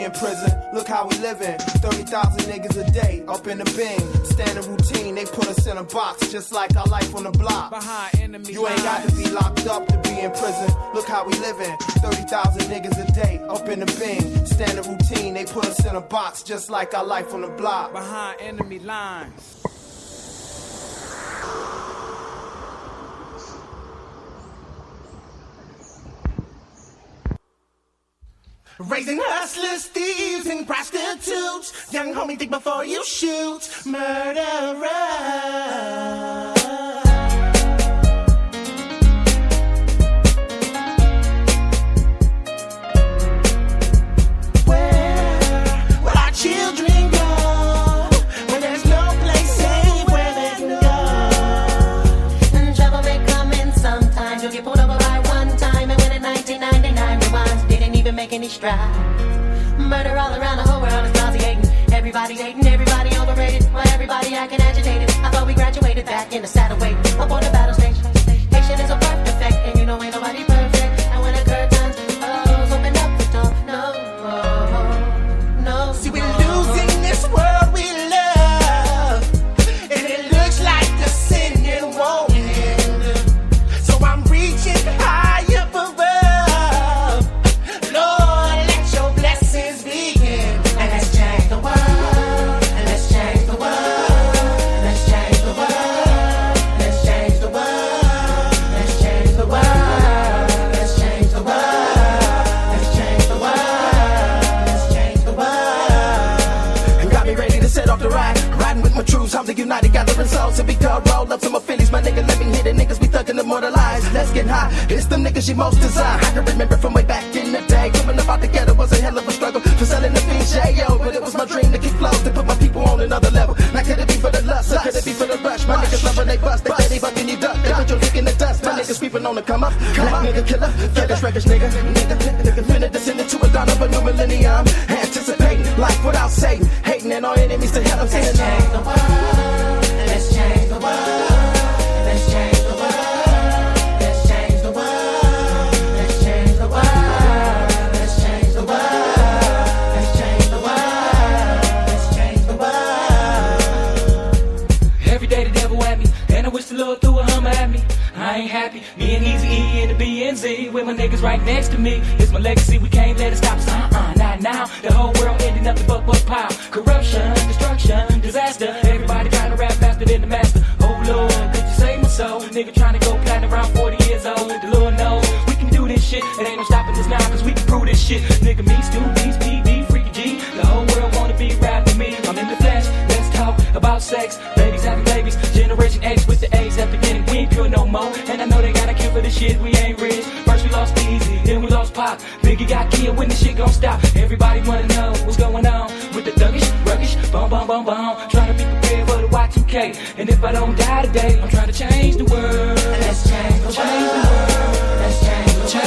in prison. Look how we living. 30,000 niggas a day up in the bin. Standard routine, they put us in a box just like our life on the block. Behind enemy You ain't got to be locked up to be in prison. Look how we living. 30,000 niggas a day up in the bin. Standard routine, they put us in a box just like our life on the block. behind enemy lines. Raising hustlers, thieves, and prostitutes. Young homie, think before you shoot. Murderer. Where will our children go when there's no place safe where they can go? And trouble may come in sometimes. You'll get pulled over by one time, and when in 1999 rewinds, didn't even make any strides. Murder all around the whole world is nauseating. Everybody's hating, everybody overrated. Why everybody acting agitated? I thought we graduated back in the saddle waiting up on the battle stage. Nation is a birth defect, and you know ain't nobody perfect. And when a curtain's closed, open up the door. No. See, we're losing this world we love, and it looks like the sin it won't end. So I'm reaching high up above. Lord, let your blessings begin. And let's change the world. And let's change the world. Let's change the world. Let's change the world. Let's change the world. Let's change the world. Let's change the world. Let's change the world. And got me ready to set off the ride. Riding with my troops, I'm the united gathering souls. If we dog roll up some Phillies, my nigga, let me hit it. Niggas be thugging immortalized. Let's get high. It's them niggas she most desire. I can remember from way back in the day. Coming up out the ghetto was a hell of a struggle for selling the BJO. But it was my dream to keep flows, to put my people on another level. Now could it be for the lust, or could it be for the rush? My niggas love when they bust. They say they bucking you duck. They put your dick in the dust. My niggas creeping on the come up. Black nigga killer, thuggish, ruggish nigga. Nigga finna descend into a dawn of a new millennium. Anticipating life without Satan. Hating and all enemies to hell. I'm saying Let's change the world. Let's change the world. Let's change the world. Let's change the world. Let's change the world. Let's change the world. Let's change the world. Let's change the world. Every day the devil at me, and I wish the Lord threw a hummer at me. I ain't happy, me and Easy E and the BNZ, with my niggas right next to me. It's my legacy, we can't let it stop us, not now. The whole world ending up the buck pile. Corruption, destruction, disaster. Everybody trying to rap faster than the master. Oh Lord, could you save my soul? Nigga trying to go platinum around 40 years old. The Lord knows we can do this shit. It ain't no stopping us now, cause we can prove this shit. Nigga, me, Stu, Beast, PB, Freaky G. The whole world wanna be rapping me. I'm in the flesh, let's talk about sex. Ladies having babies, Generation X with the A's at the beginning. We ain't pure no more, and I know they got a cure for this shit. We ain't rich. First we lost Easy, then we lost Pop. Biggie got killed, when this shit gon' stop? Everybody wanna know what's going on with the thuggish, ruggish, boom, boom, boom, boom. Trying to be prepared for the Y2K, and if I don't die today, I'm trying to change the world. Let's change the world. Let's change the world.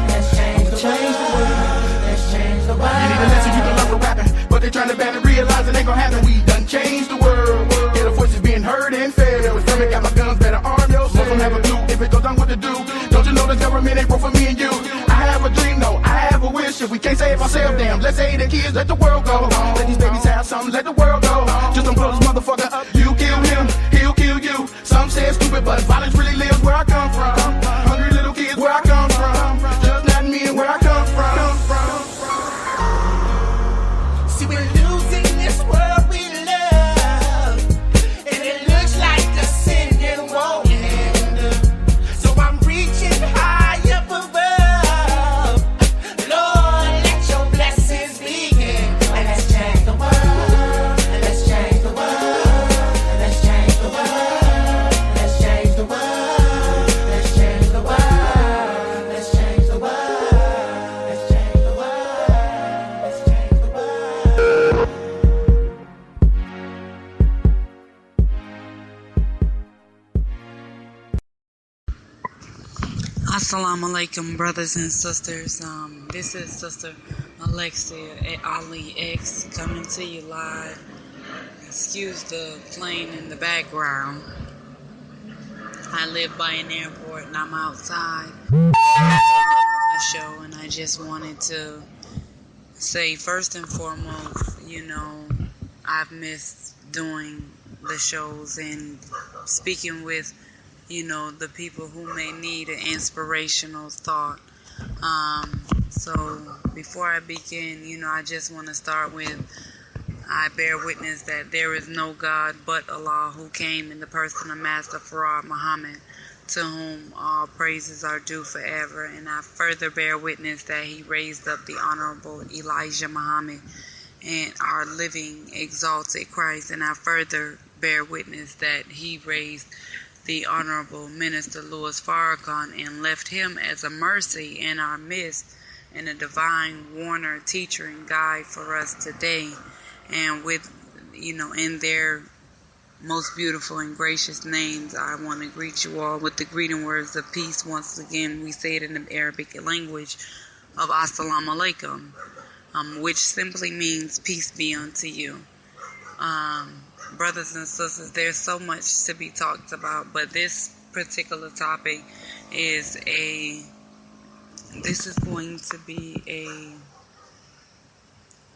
Let's change the world. Let's change the world. You need a lesson, you can learn from rapping, but they trying to ban it, realize it ain't gonna happen. We done changed the world. Yeah, the voices being heard and fed. With Fermin, got my guns, better arm yourself. Most don't have a clue if it goes down what to do. Don't you know the government ain't broke for me and you? I have a dream, no, I have a wish. If we can't save ourselves, damn, let's save the kids, let the world go. Let these babies have something, let the world go. Just don't blow this motherfucker up. You kill him, he'll kill you. Some say it's stupid, but violence really lives where I come from. Hungry little kids where I come from. Just not me and where I come from. See, we're losing this world we love, and it looks like the sin it won't end. So I'm reaching high up above. Lord, let your blessings begin. And let's change the world. And let's change the world. And let's change the world. Let's change the world. Let's change the world. Let's change the world. Let's change the world. Let's change the world. Assalamu alaikum, brothers and sisters. This is Sister Alexia at Ali X coming to you live. Excuse the plane in the background. I live by an airport and I'm outside a show, and I just wanted to say first and foremost, I've missed doing the shows and speaking with, the people who may need an inspirational thought. So before I begin, I just want to start with I bear witness that there is no God but Allah, who came in the person of Master Farad Muhammad, to whom all praises are due forever. And I further bear witness that he raised up the Honorable Elijah Muhammad and our living exalted Christ. And I further bear witness that he raised the Honorable Minister Louis Farrakhan and left him as a mercy in our midst and a divine warner, teacher, and guide for us today. And with, in their most beautiful and gracious names, I want to greet you all with the greeting words of peace. Once again, we say it in the Arabic language of Assalamu alaikum, which simply means peace be unto you. Brothers and sisters, there's so much to be talked about, but this particular topic is going to be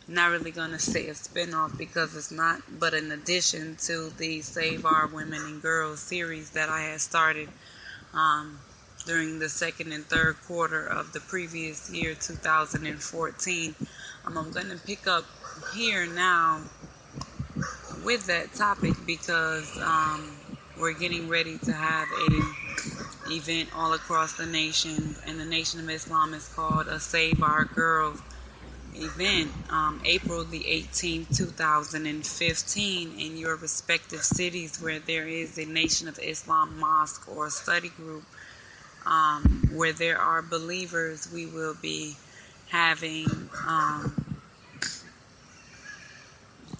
not really going to say a spinoff, because it's not, but in addition to the Save Our Women and Girls series that I had started during the second and third quarter of the previous year, 2014. I'm going to pick up here now with that topic because we're getting ready to have a event all across the nation, and the Nation of Islam is called a Save Our Girls event, April the 18th, 2015, in your respective cities where there is a Nation of Islam mosque or study group, where there are believers. We will be having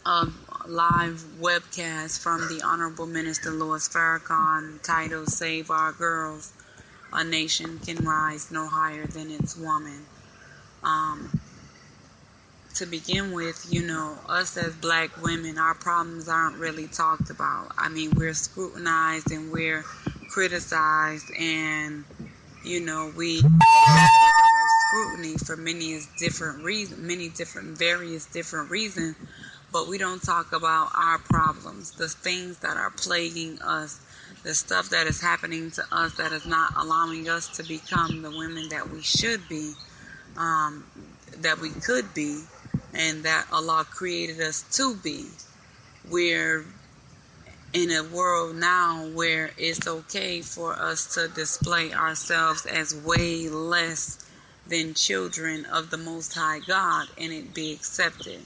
a live webcast from the Honorable Minister Louis Farrakhan titled Save Our Girls, A Nation Can Rise No Higher Than Its Woman. To begin with, us as black women, our problems aren't really talked about. I mean, we're scrutinized and we're criticized, and we scrutiny for various different reasons, but we don't talk about our problems, the things that are plaguing us, the stuff that is happening to us that is not allowing us to become the women that we should be, that we could be, and that Allah created us to be. We're in a world now where it's okay for us to display ourselves as way less than children of the Most High God, and it be accepted.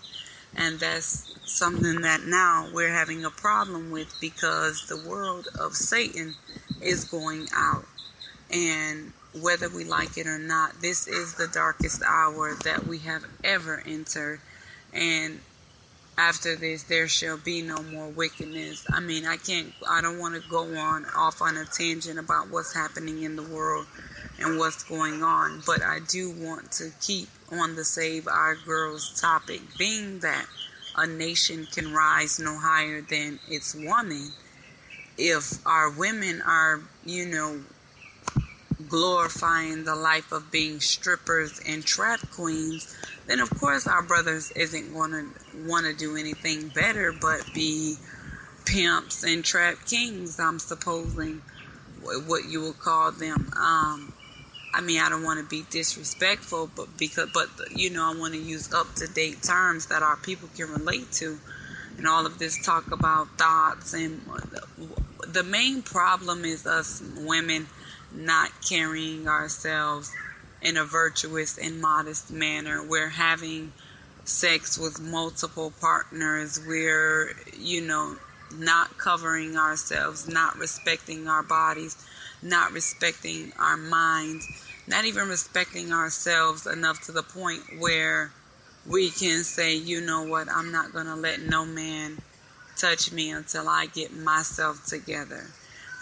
And that's something that now we're having a problem with, because the world of Satan is going out. And whether we like it or not, this is the darkest hour that we have ever entered. And after this, there shall be no more wickedness. I mean, I don't want to go off on a tangent about what's happening in the world and what's going on, but I do want to keep on the Save Our Girls topic, being that a nation can rise no higher than its woman. If our women are, glorifying the life of being strippers and trap queens, then of course our brothers isn't going to want to do anything better but be pimps and trap kings, I'm supposing, what you will call them. I mean, I don't want to be disrespectful, but I want to use up-to-date terms that our people can relate to. And all of this talk about thoughts, and the main problem is us women not carrying ourselves in a virtuous and modest manner. We're having sex with multiple partners. We're, not covering ourselves, not respecting our bodies, not respecting our minds, not even respecting ourselves enough to the point where we can say, you know what, I'm not going to let no man touch me until I get myself together.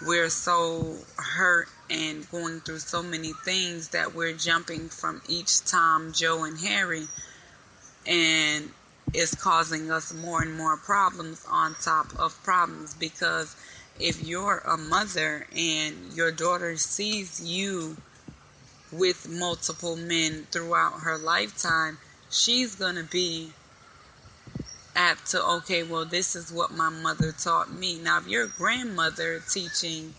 We're so hurt and going through so many things that we're jumping from each Tom, Joe, and Harry, and it's causing us more and more problems on top of problems. Because if you're a mother and your daughter sees you with multiple men throughout her lifetime, she's going to be apt to, okay, well, this is what my mother taught me. Now, if your grandmother teaching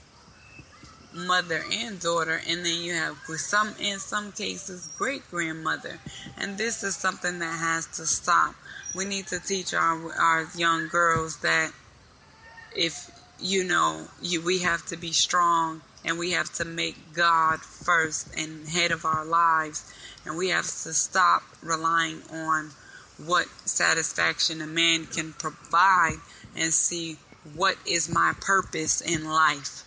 mother and daughter, and then you have in some cases great grandmother, and this is something that has to stop. We need to teach our young girls that if we have to be strong, and we have to make God first and head of our lives, and we have to stop relying on what satisfaction a man can provide, and see what is my purpose in life.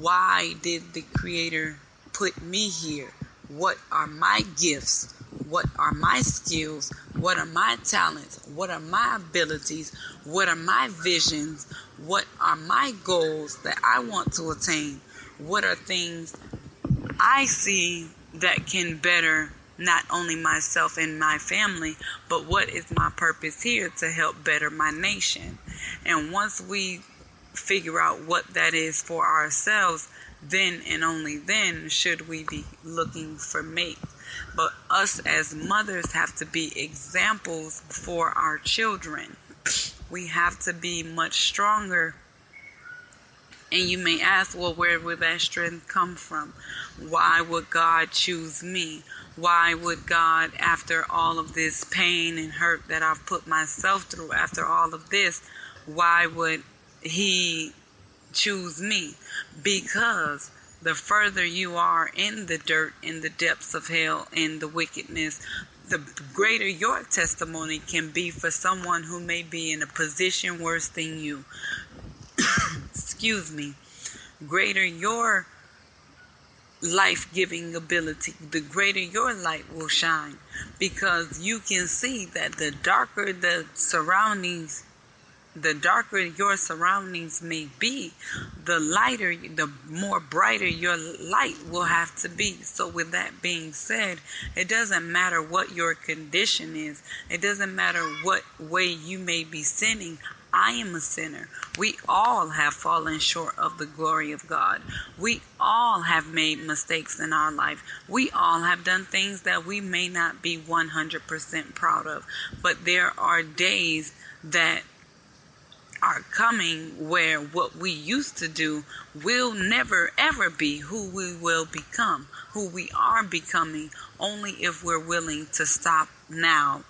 Why did the Creator put me here? What are my gifts? What are my skills? What are my talents? What are my abilities? What are my visions? What are my goals that I want to attain? What are things I see that can better not only myself and my family, but what is my purpose here to help better my nation? And once we figure out what that is for ourselves, then and only then should we be looking for mates. But us as mothers have to be examples for our children. We have to be much stronger. And you may ask, well, where would that strength come from? Why would God choose me? Why would God, after all of this pain and hurt that I've put myself through, after all of this, why would He choose me? Because the further you are in the dirt, in the depths of hell, in the wickedness, the greater your testimony can be for someone who may be in a position worse than you. Excuse me. Greater your life-giving ability, the greater your light will shine, because you can see that the darker your surroundings may be, the lighter, the more brighter your light will have to be. So with that being said, it doesn't matter what your condition is. It doesn't matter what way you may be sinning. I am a sinner. We all have fallen short of the glory of God. We all have made mistakes in our life. We all have done things that we may not be 100% proud of. But there are days that are coming where what we used to do will never ever be who we will become, who we are becoming, only if we're willing to stop now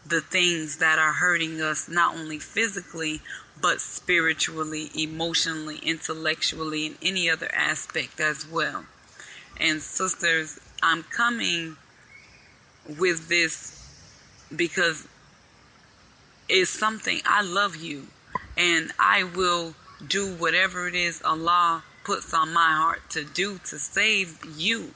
the things that are hurting us, not only physically, but spiritually, emotionally, intellectually, and any other aspect as well. And sisters, I'm coming with this because it's something. I love you, and I will do whatever it is Allah puts on my heart to do to save you,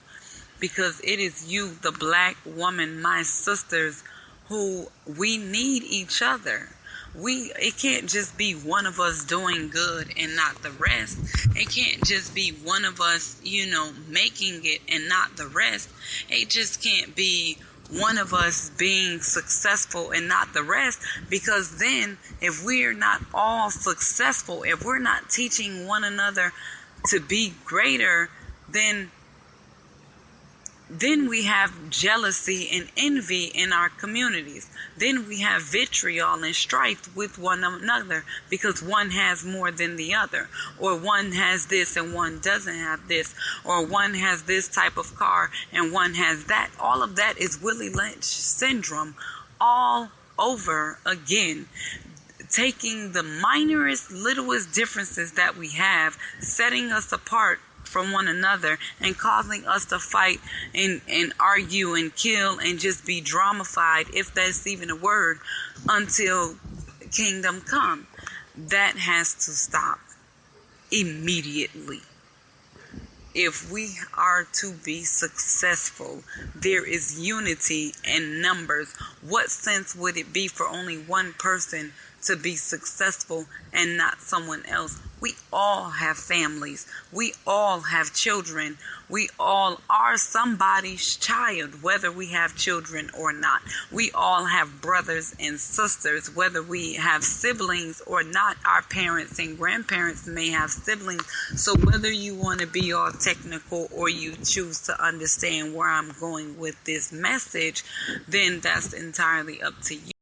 because it is you, the black woman, my sisters, who we need each other. It can't just be one of us doing good and not the rest. It can't just be one of us, making it and not the rest. It just can't be one of us being successful and not the rest, because then if we're not all successful, if we're not teaching one another to be greater, then we have jealousy and envy in our communities. Then we have vitriol and strife with one another because one has more than the other, or one has this and one doesn't have this, or one has this type of car and one has that. All of that is Willie Lynch syndrome all over again. Taking the minorest, littlest differences that we have, setting us apart from one another, and causing us to fight and argue and kill and just be dramified, if that's even a word, until kingdom come. That has to stop immediately. If we are to be successful, there is unity in numbers. What sense would it be for only one person to be successful and not someone else? We all have families. We all have children. We all are somebody's child, whether we have children or not. We all have brothers and sisters, whether we have siblings or not. Our parents and grandparents may have siblings. So whether you want to be all technical or you choose to understand where I'm going with this message, then that's entirely up to you.